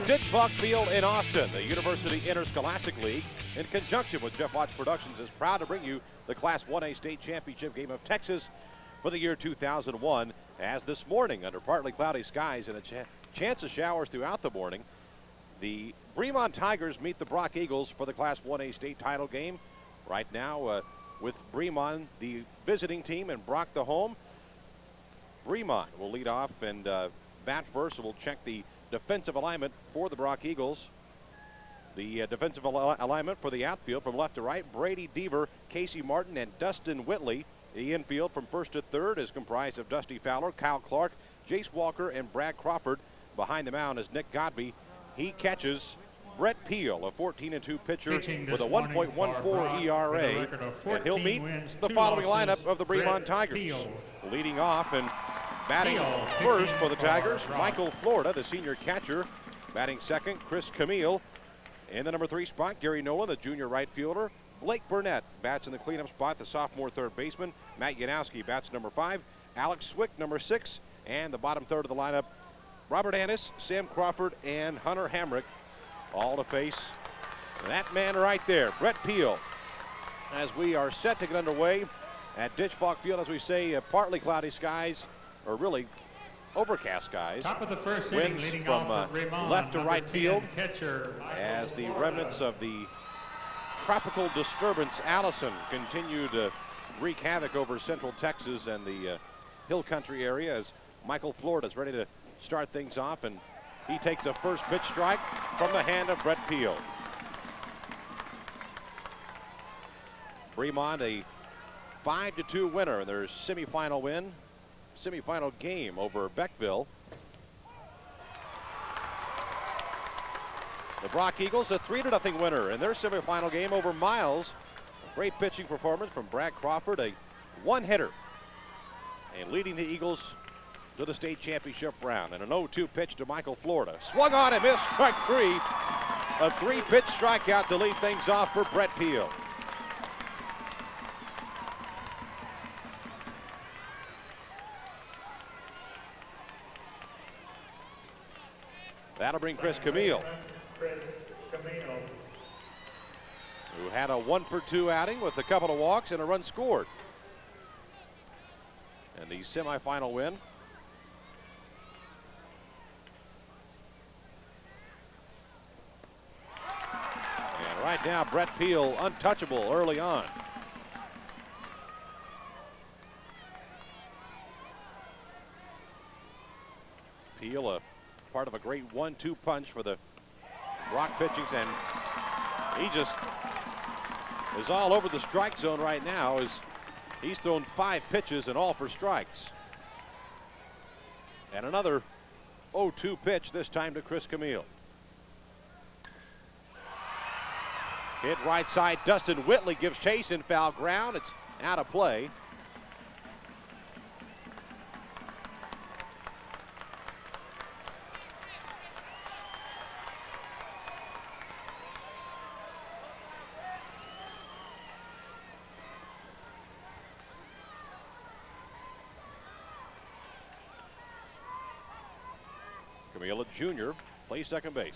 Ditch Falk Field in Austin. The University Interscholastic League, in conjunction with Jeff Watts Productions, is proud to bring you the Class 1A State Championship game of Texas for the year 2001. As this morning, under partly cloudy skies and a chance of showers throughout the morning, the Bremond Tigers meet the Brock Eagles for the Class 1A State title game. Right now, with Bremond, the visiting team, and Brock, the home. Bremond will lead off and bat first, so we'll check the defensive alignment for the Brock Eagles. The defensive alignment for the outfield from left to right: Brady Deaver, Casey Martin, and Dustin Whitley. The infield from first to third is comprised of Dusty Fowler, Kyle Clark, Jace Walker, and Brad Crawford. Behind the mound is Nick Godby. He catches Brett Peel, a 14-2 pitcher with a 1.14 ERA, and he'll meet the following lineup of the Bremond Tigers. Leading off and batting first for the Tigers, Michael Florida, the senior catcher. Batting second, Chris Camille. In the number 3 spot, Gary Nolan, the junior right fielder. Blake Burnett bats in the cleanup spot, the sophomore third baseman. Matt Yanowski bats number 5. Alex Swick, number 6. And the bottom third of the lineup, Robert Annis, Sam Crawford, and Hunter Hamrick, all to face that man right there, Brett Peel. As we are set to get underway at Ditch Falk Field, as we say, partly cloudy skies, or really overcast skies. Top of the first winds inning, leading from off for Bremond, left to right field, catcher, as the remnants of the tropical disturbance Allison continue to wreak havoc over central Texas and the hill country area, as Michael Florida is ready to start things off, and he takes a first pitch strike from the hand of Brett Peel. Bremond, a 5-2 winner in their semifinal game over Beckville. The Brock Eagles, a 3-0 winner in their semifinal game over Miles. A great pitching performance from Brad Crawford, a one-hitter, and leading the Eagles to the state championship round. And an 0-2 pitch to Michael Florida. Swung on and missed, strike 3. A 3-pitch strikeout to lead things off for Brett Peel. That'll bring Chris Camille, who had a 1-for-2 outing with a couple of walks and a run scored. And the semifinal win. And right now, Brett Peel untouchable early on. Peel, a part of a great 1-2 punch for the Brock pitchings, and he just is all over the strike zone right now, as he's thrown 5 pitches and all for strikes. And another 0-2 pitch, this time to Chris Camille. Hit right side, Dustin Whitley gives chase in foul ground. It's out of play. Camille, a junior, plays second base.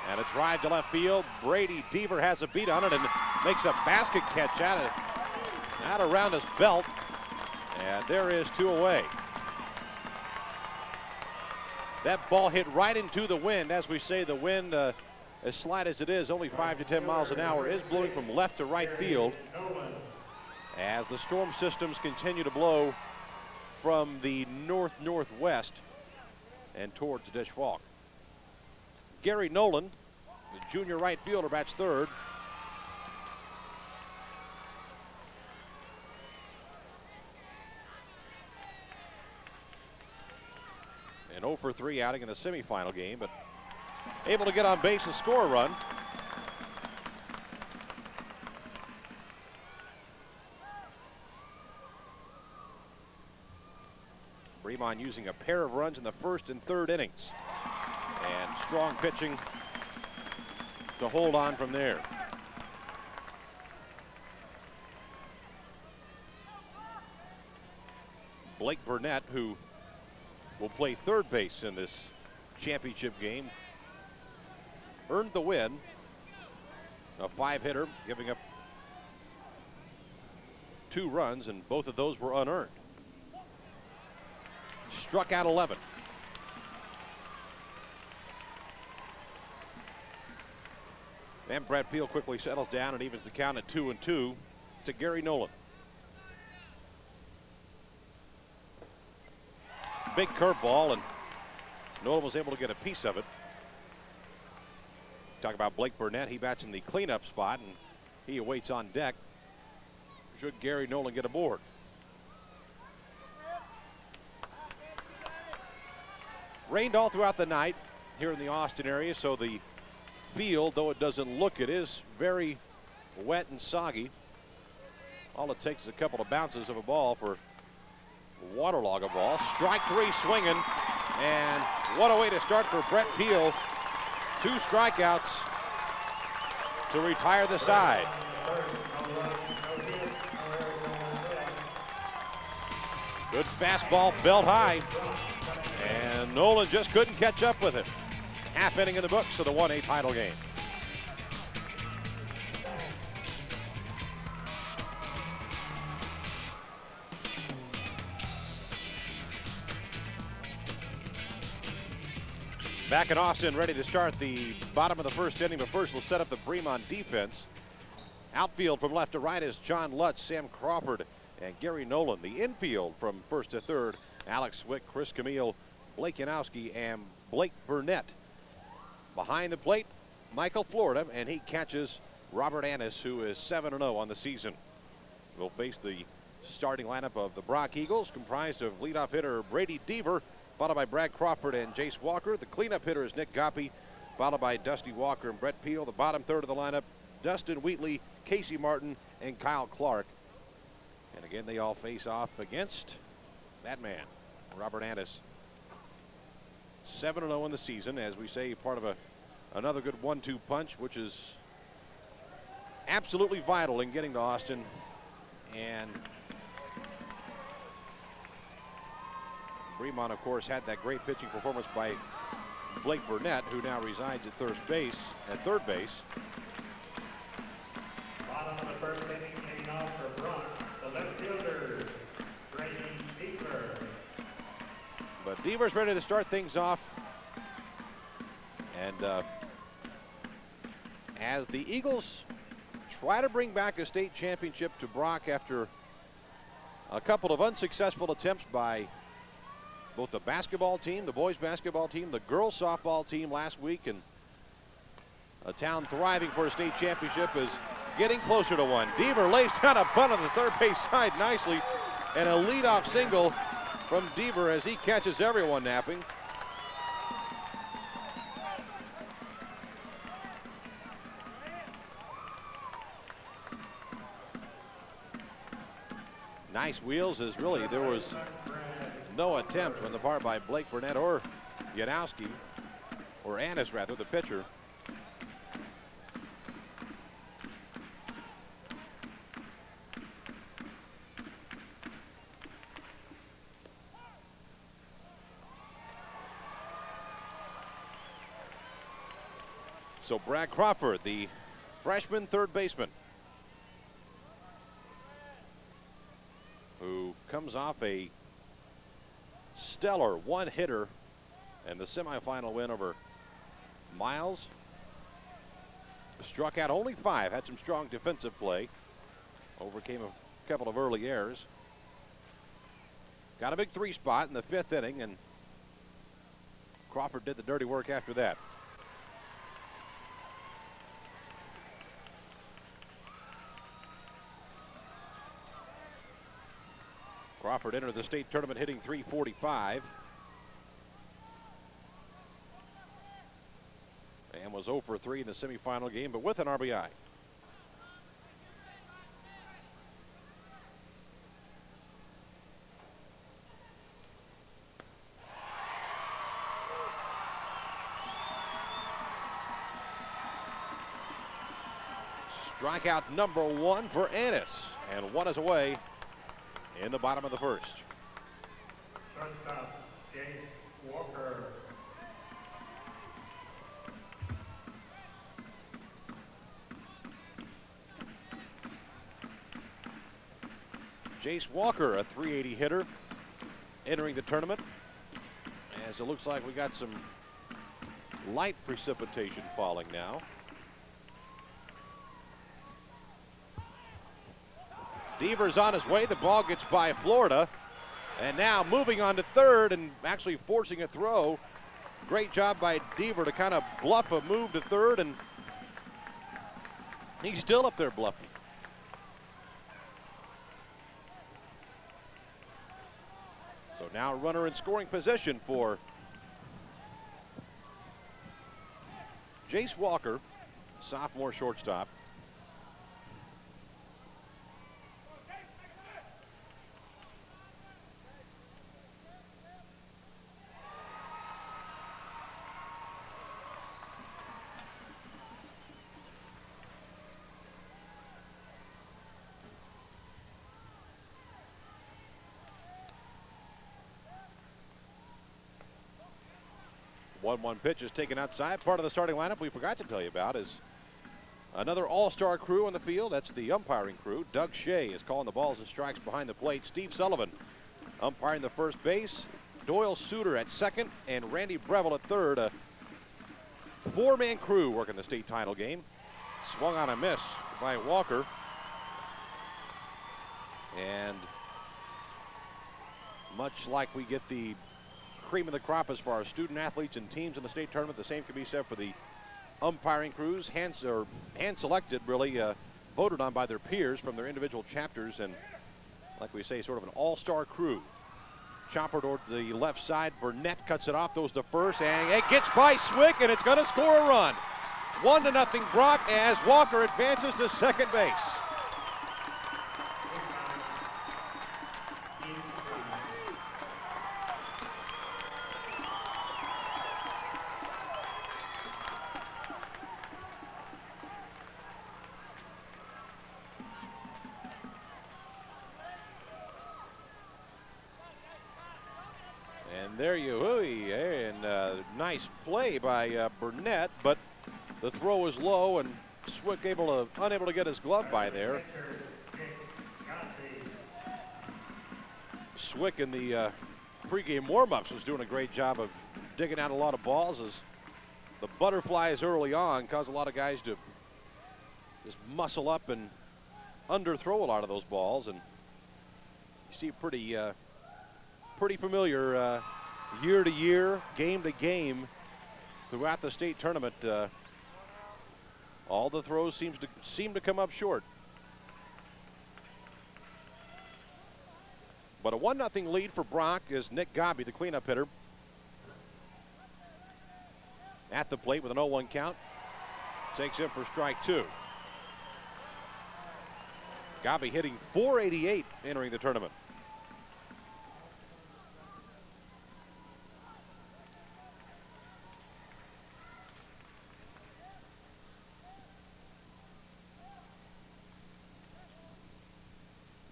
And a drive to left field. Brady Deaver has a beat on it and makes a basket catch out around his belt. And there is 2 away. That ball hit right into the wind. As we say, the wind, as slight as it is, only 5 to 10 miles an hour, is blowing from left to right field, as the storm systems continue to blow from the north-northwest and towards Ditch Falk. Gary Nolan, the junior right fielder, bats third. An 0-for-3 outing in the semifinal game, but able to get on base and score a run. Bremond using a pair of runs in the first and third innings. And strong pitching to hold on from there. Blake Burnett, who will play third base in this championship game, earned the win. A 5-hitter, giving up 2 runs, and both of those were unearned. Struck out 11. And Brett Peel quickly settles down and evens the count at 2-2 to Gary Nolan. Big curveball, and Nolan was able to get a piece of it. Talk about Blake Burnett. He bats in the cleanup spot, and he awaits on deck should Gary Nolan get aboard. Rained all throughout the night here in the Austin area, so the field, though it doesn't look it, is very wet and soggy. All it takes is a couple of bounces of a ball for waterlog a ball. Strike 3 swinging, and what a way to start for Brett Peel. 2 strikeouts to retire the side. Good fastball, belt high, and Nolan just couldn't catch up with it. Half inning in the books for the 1-8 title game. Back in Austin, ready to start the bottom of the first inning, but first we'll set up the Bremond defense. Outfield from left to right is John Lutz, Sam Crawford, and Gary Nolan. The infield from first to third, Alex Swick, Chris Camille, Blake Yanowski, and Blake Burnett. Behind the plate, Michael Florida, and he catches Robert Annis, who is 7-0 on the season. Will face the starting lineup of the Brock Eagles, comprised of leadoff hitter Brady Deaver, followed by Brad Crawford and Jace Walker. The cleanup hitter is Nick Goppe, followed by Dusty Walker and Brett Peel. The bottom third of the lineup, Dustin Wheatley, Casey Martin, and Kyle Clark. And again, they all face off against that man, Robert Annis. 7-0 in the season, as we say, part of another good 1-2 punch, which is absolutely vital in getting to Austin. And Bremond, of course, had that great pitching performance by Blake Burnett, who now resides at third base. Bottom of the first inning, leading off for Brock, the left fielder, Brady Deaver. But Deaver's ready to start things off. And as the Eagles try to bring back a state championship to Brock after a couple of unsuccessful attempts by both the basketball team, the boys basketball team, the girls softball team last week, and a town thriving for a state championship is getting closer to one. Deaver lays down a bunt on the third base side nicely, and a leadoff single from Deaver as he catches everyone napping. Nice wheels, as really there was no attempt on the part by Blake Burnett or Yanowski, or Annis rather, the pitcher. So Brad Crawford, the freshman third baseman, who comes off a stellar one-hitter and the semifinal win over Miles. Struck out only 5, had some strong defensive play, overcame a couple of early errors. Got a big 3 spot in the 5th inning, and Crawford did the dirty work after that. Crawford entered the state tournament hitting .345 and was 0 for 3 in the semifinal game, but with an RBI. Strikeout number 1 for Annis, and 1 is away in the bottom of the first. Shortstop, Jace Walker. Jace Walker, a .380 hitter, entering the tournament. As it looks like we got some light precipitation falling now. Deaver's on his way. The ball gets by Florida. And now moving on to third and actually forcing a throw. Great job by Deaver to kind of bluff a move to third, and he's still up there bluffing. So now a runner in scoring position for Jace Walker, sophomore shortstop. One pitch is taken outside. Part of the starting lineup we forgot to tell you about is another all-star crew on the field. That's the umpiring crew. Doug Shea is calling the balls and strikes behind the plate. Steve Sullivan umpiring the first base. Doyle Suter at second and Randy Breville at third. A four-man crew working the state title game. Swung on a miss by Walker. And much like we get the cream of the crop as far as student athletes and teams in the state tournament, the same can be said for the umpiring crews, hand-selected, really voted on by their peers from their individual chapters, and like we say, sort of an all-star crew. Chopper toward the left side. Burnett cuts it off, goes to first, and it gets by Swick, and it's going to score a run. 1-0 Brock as Walker advances to second base. There you go, and nice play by Burnett, but the throw was low, and Swick unable to get his glove by there. Swick in the pregame warm-ups was doing a great job of digging out a lot of balls, as the butterflies early on caused a lot of guys to just muscle up and underthrow a lot of those balls, and you see pretty familiar year to year, game to game, throughout the state tournament. All the throws seem to come up short. But a 1-0 lead for Brock is Nick Gobby, the cleanup hitter, at the plate with an 0-1 count. Takes him for strike two. Gobby hitting .488 entering the tournament.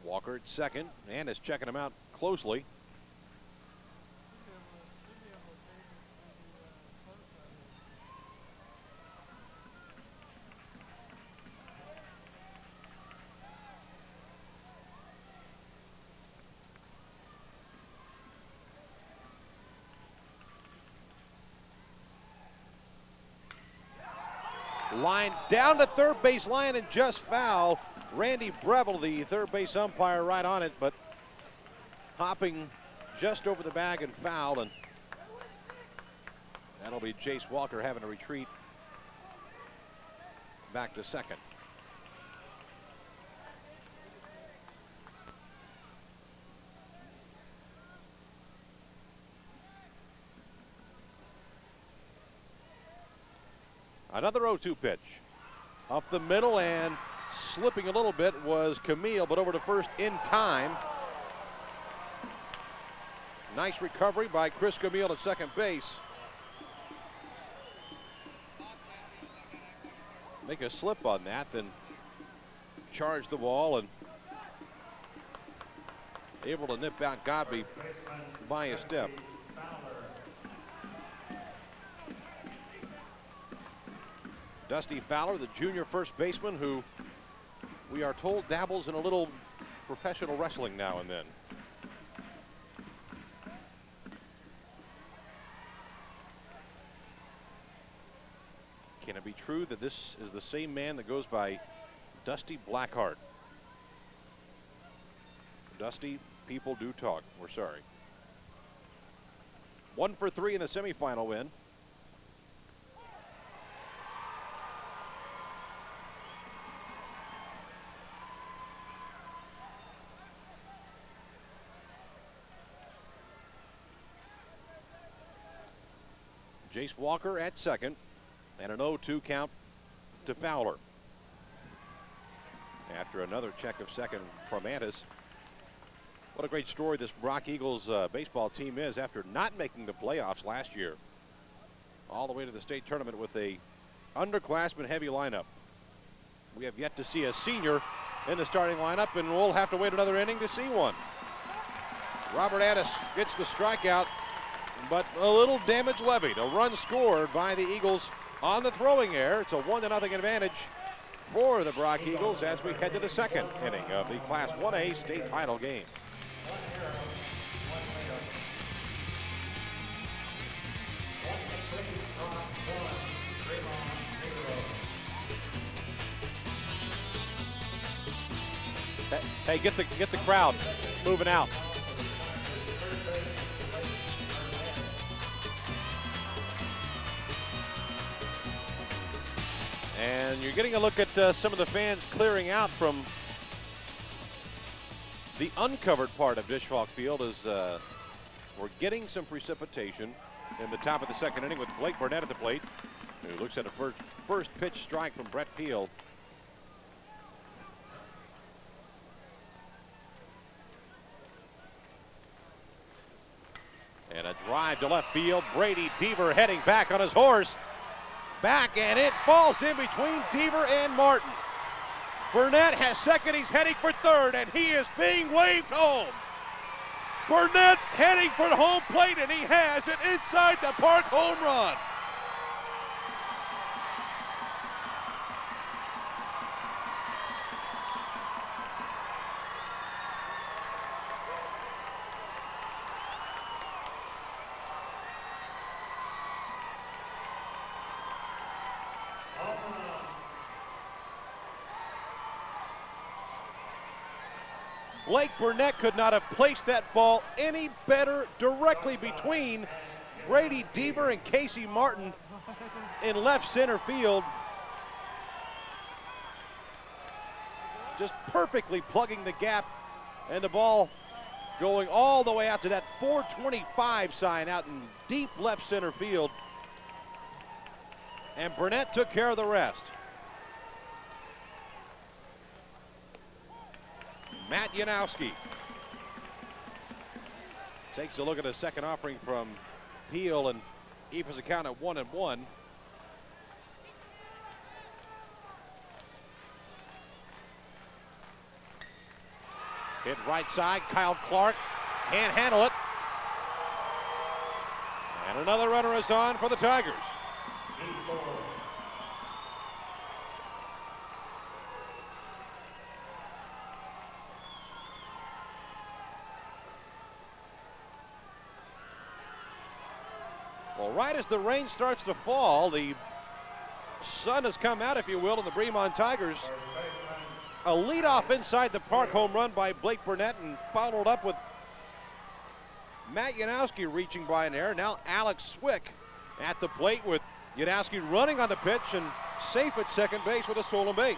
Walker at second, and is checking him out closely. Line down to third base line and just foul. Randy Breville, the third base umpire, right on it, but hopping just over the bag and fouled, and that'll be Jace Walker having to retreat back to second. Another 0-2 pitch. Up the middle, and slipping a little bit was Camille, but over to first in time. Nice recovery by Chris Camille at second base. Make a slip on that, then charge the ball, and able to nip out Gobby by a step. Dusty Fowler, the junior first baseman, who we are told dabbles in a little professional wrestling now and then. Can it be true that this is the same man that goes by Dusty Blackheart? Dusty, people do talk. We're sorry. 1 for 3 in the semifinal win. Jace Walker at second, and an 0-2 count to Fowler. After another check of second from Antis. What a great story this Brock Eagles baseball team is after not making the playoffs last year. All the way to the state tournament with a underclassmen heavy lineup. We have yet to see a senior in the starting lineup, and we'll have to wait another inning to see one. Robert Antis gets the strikeout, but a little damage levied. A run scored by the Eagles on the throwing error. It's a 1-0 advantage for the Brock Eagles as we head to the second inning of the Class 1A state title game. Hey, get the crowd moving out. And you're getting a look at some of the fans clearing out from the uncovered part of Disch-Falk Field as we're getting some precipitation in the top of the second inning with Blake Burnett at the plate, who looks at a first pitch strike from Brett Field. And a drive to left field. Brady Deaver heading back on his horse. Back, and it falls in between Deaver and Martin. Burnett has second. He's heading for third, and he is being waved home. Burnett heading for the home plate, and he has an inside the park home run. Blake Burnett could not have placed that ball any better directly between Brady Deaver and Casey Martin in left center field. Just perfectly plugging the gap, and the ball going all the way out to that 425 sign out in deep left center field. And Burnett took care of the rest. Matt Yanowski takes a look at a second offering from Peel and evens the count at 1-1. Hit right side, Kyle Clark can't handle it. And another runner is on for the Tigers. Well, right as the rain starts to fall, the sun has come out, if you will, and the Bremond Tigers. A leadoff inside the park home run by Blake Burnett, and followed up with Matt Yanowski reaching by an error. Now Alex Swick at the plate with Yanowski running on the pitch and safe at second base with a stolen base.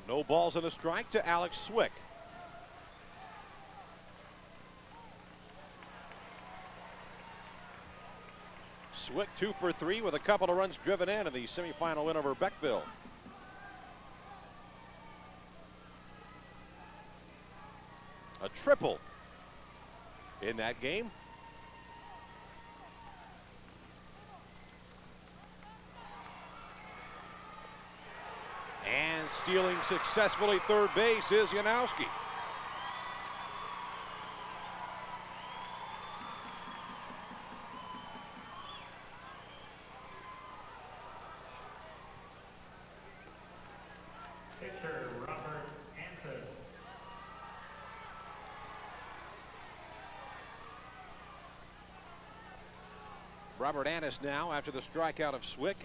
No balls and a strike to Alex Swick. Swick 2 for 3 with a couple of runs driven in the semifinal win over Beckville. A triple in that game. stealing successfully third base is Janowski. Pitcher Robert Antis. Robert Antis now after the strikeout of Swick.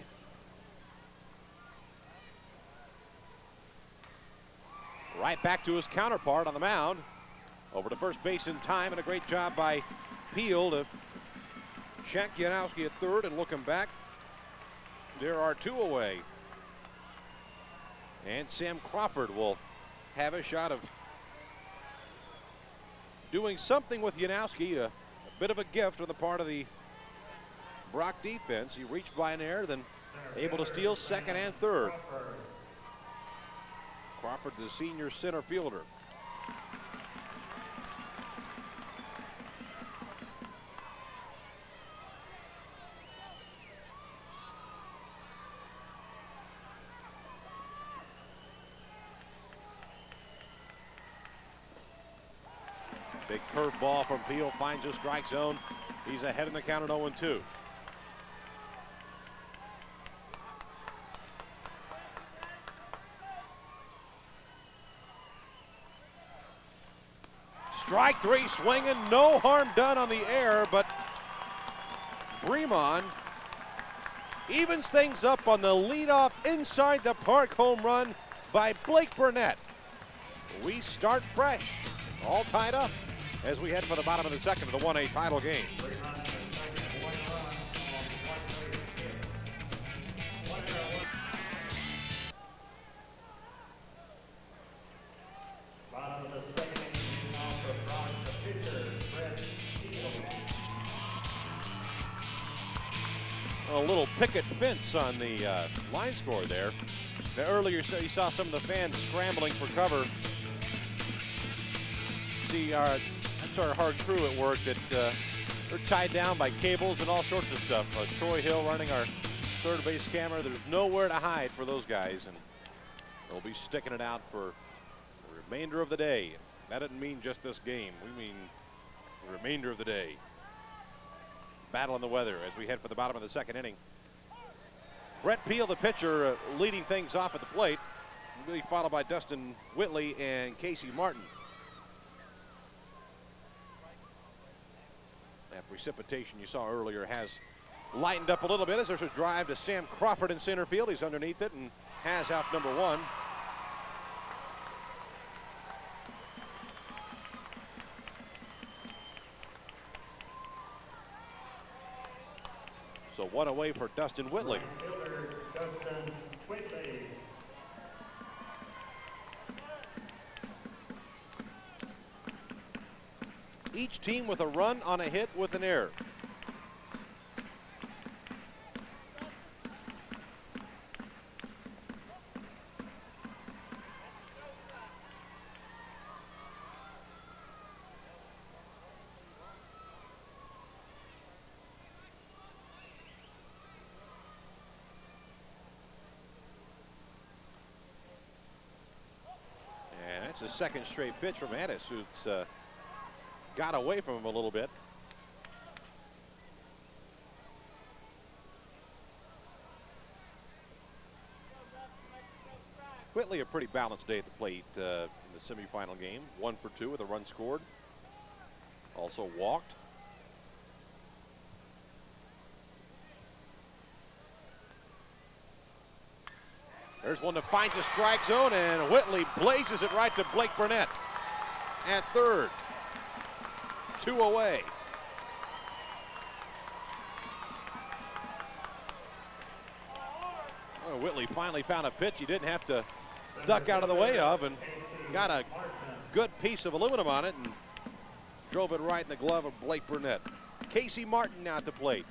Right back to his counterpart on the mound. Over to first base in time, and a great job by Peel to check Janowski at third and look him back. There are two away. And Sam Crawford will have a shot of doing something with Janowski. A bit of a gift on the part of the Brock defense. He reached by an error, then able to steal second and third. Crawford, the senior center fielder. Big curveball from Peel finds a strike zone. He's ahead in the count at 0-2. Strike three, swinging, no harm done on the air, but Bremond evens things up on the leadoff inside the park home run by Blake Burnett. We start fresh, all tied up as we head for the bottom of the second of the 1A title game. Bottom of the second inning now for Brock, the pitcher, A little picket fence on the line score there. Now, earlier you saw some of the fans scrambling for cover. See, that's our hard crew at work that they're tied down by cables and all sorts of stuff. Troy Hill running our third base camera. There's nowhere to hide for those guys, and they'll be sticking it out for the remainder of the day. That doesn't mean just this game. We mean the remainder of the day. Battle in the weather as we head for the bottom of the second inning. Brett Peel, the pitcher, leading things off at the plate. Really followed by Dustin Whitley and Casey Martin. That precipitation you saw earlier has lightened up a little bit as there's a drive to Sam Crawford in center field. He's underneath it and has out number one. So one away for Dustin Whitley. Dustin Whitley. Each team with a run on a hit with an error. And that's a second straight pitch from Addis, who's got away from him a little bit. Whitley, a pretty balanced day at the plate in the semifinal game. 1 for 2 with a run scored. Also walked. There's one that finds a strike zone, and Whitley blazes it right to Blake Burnett at third. 2 away. Well, Whitley finally found a pitch he didn't have to duck out of the way of, and got a good piece of aluminum on it and drove it right in the glove of Blake Burnett. Casey Martin now at the plate.